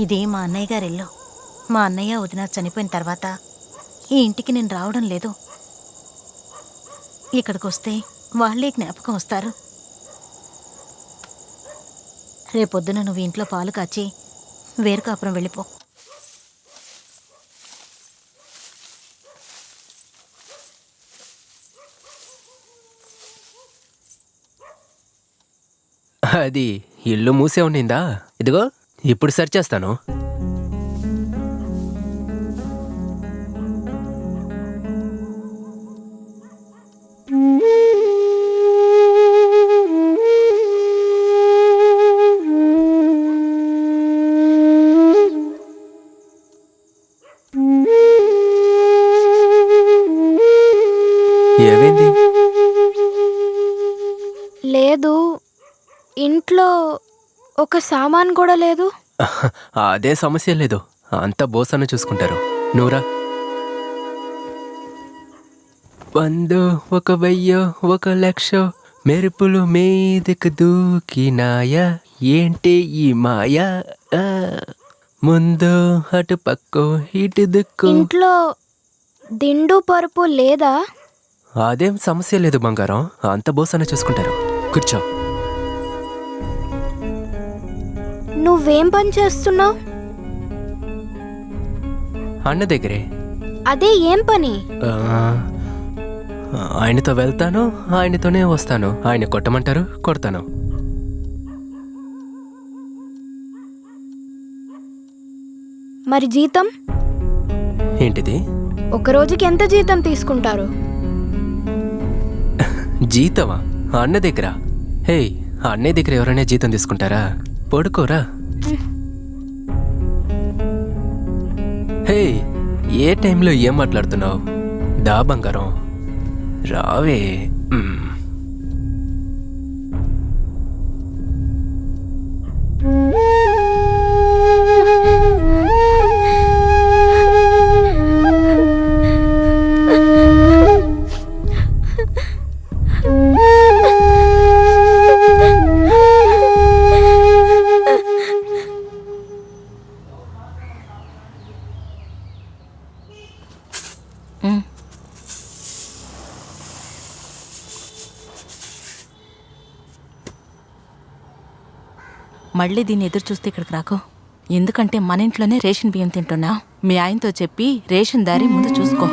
ఇది మా అన్నయ్య గారి ఇల్లు. మా అన్నయ్య వదిన చనిపోయిన తర్వాత ఈ ఇంటికి నేను రావడం లేదు. ఇక్కడికి వస్తే వాళ్ళే జ్ఞాపకం వస్తారు. రేపొద్దున నువ్వు ఇంట్లో పాలు కాచి వేరు కాపురం వెళ్ళిపో. అది ఇల్లు మూసే ఉండిందా? ఇదిగో ఇప్పుడు సెర్చ్ చేస్తాను. ఏమైంది? లేదు, ఇంట్లో ఒక సామాన్ కూడా లేదు. అదే సమస్య లేదు, అంతా బోసన్న చూసుకుంటారు. నూరా 100 1,000 1,00,000 మెరుపులు మీదకు దూకినాయా ఏంటి ఈ మాయా? ముందు అటు పక్కో ఇటు దిక్కు. ఇంట్లో దిండు పరుపు లేదా? అదేం సమస్య లేదు బంగారం, అంత బోసన్న చూసుకుంటారు. కూర్చో. నువ్వేం పని చేస్తున్నావు? అన్న దగ్గరే. అదే ఏం పని? ఆయనతో వెళ్తాను, ఆయనతోనే వస్తాను. ఆయన కొట్టమంటారు, కొడతాను. మరి జీతం? ఏంటిది? ఒక రోజుకి ఎంత జీతం తీసుకుంటారు? జీతమా? అన్న దగ్గర? హే, అన్నయ్య దగ్గర ఎవరైనా జీతం తీసుకుంటారా? పడుకోరా. హే, ఏ టైంలో ఏం మాట్లాడుతున్నావు? దా బంగారం, రావే. మళ్ళీ దీన్ని ఎదురు చూస్తే ఇక్కడికి రాకు. ఎందుకంటే మన ఇంట్లోనే రేషన్ బియ్యం తింటున్నా. మీ ఆయనతో చెప్పి రేషన్ దారి ముందు చూసుకో.